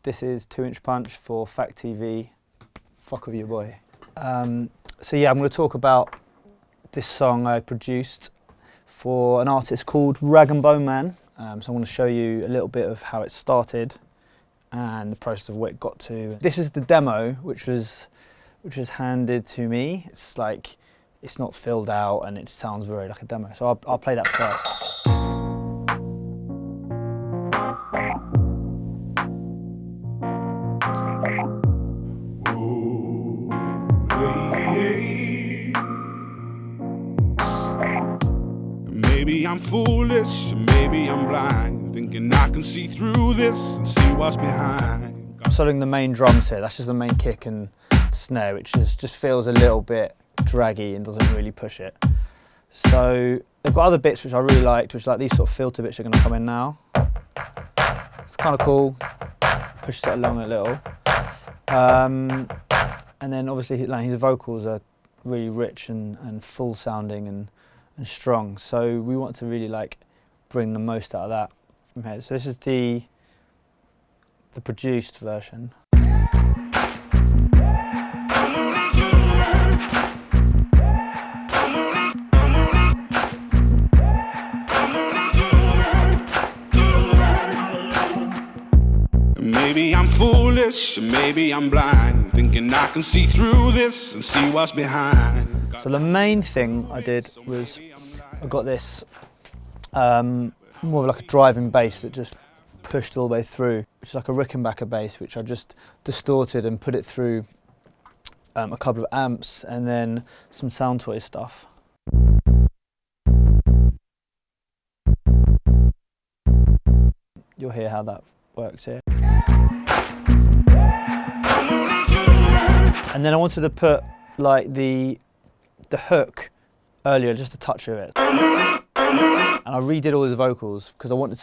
This is 2-inch punch for Fact TV. Fuck with your boy. So yeah, I'm going to talk about this song I produced for an artist called Rag and Bone Man. So I'm going to show you a little bit of how it started and the process of where it got to. This is the demo, which was handed to me. It's like, it's not filled out and it sounds very like a demo. So I'll play that first. Maybe I'm foolish, maybe I'm blind, thinking I can see through this and see what's behind. I'm soloing the main drums here. That's just the main kick and snare, which just feels a little bit draggy and doesn't really push it. So they've got other bits which I really liked, which are like these sort of filter bits are going to come in now. It's kind of cool. Pushes it along a little. And then obviously like, his vocals are really rich and full sounding and strong. So we want to really like bring the most out of that from here. So this is the produced version. Maybe I'm foolish, maybe I'm blind, thinking I can see through this and see what's behind. So the main thing I did was I got this more of like a driving bass that just pushed all the way through, which is like a Rickenbacker bass, which I just distorted and put it through a couple of amps and then some Sound Toy stuff. You'll hear how that works here. And then I wanted to put like the hook earlier, just a touch of it. And I redid all his vocals because I wanted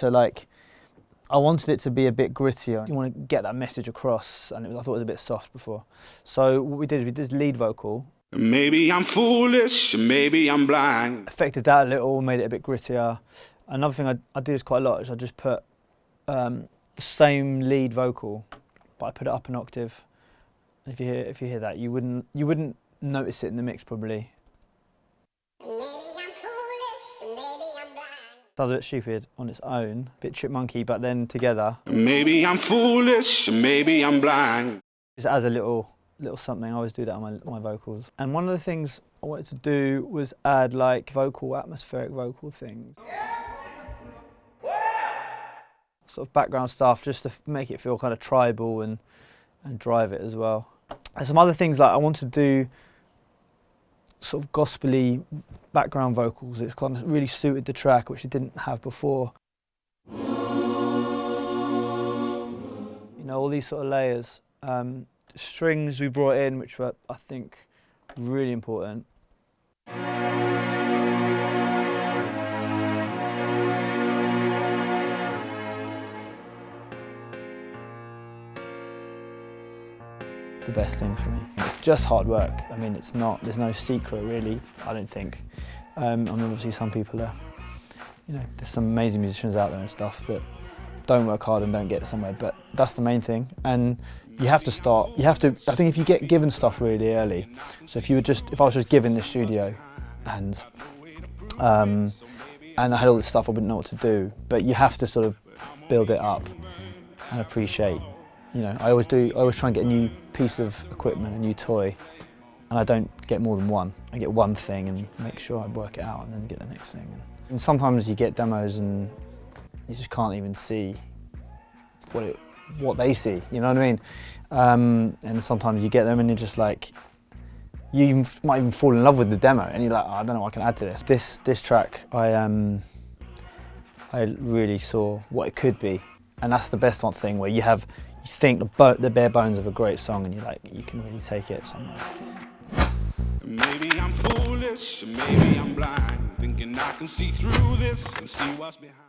it to be a bit grittier. You want to get that message across, and I thought it was a bit soft before. So what we did is we did this lead vocal. Maybe I'm foolish, maybe I'm blind. Affected that a little, made it a bit grittier. Another thing I do this quite a lot is I just put the same lead vocal, but I put it up an octave. And if you hear that, you wouldn't notice it in the mix probably. Sounds a bit stupid on its own, a bit chipmunky, but then together. Maybe I'm foolish, maybe I'm blind. Just adds a little something. I always do that on my vocals. And one of the things I wanted to do was add like atmospheric vocal things. Sort of background stuff, just to make it feel kind of tribal and drive it as well. And some other things like I want to do sort of gospel-y background vocals. It's kind of really suited the track, which it didn't have before. You know, all these sort of layers. Strings we brought in, which were, I think, really important. The best thing for me. It's just hard work. I mean, there's no secret really, I don't think. I mean, obviously some people are, you know, there's some amazing musicians out there and stuff that don't work hard and don't get somewhere, but that's the main thing. And you have to start, I think if you get given stuff really early, so if I was just given this studio and I had all this stuff, I wouldn't know what to do, but you have to sort of build it up and appreciate. You know, I always try and get a new piece of equipment, a new toy, and I don't get more than one. I get one thing and make sure I work it out and then get the next thing. And sometimes you get demos and you just can't even see what they see, you know what I mean? And sometimes you get them and you're just like, you might even fall in love with the demo and you're like, oh, I don't know what I can add to this. This track, I really saw what it could be. And that's the best one thing where you think the bare bones of a great song and you're like, you can really take it somewhere. Maybe I'm foolish, maybe I'm blind, thinking I can see through this and see what's behind.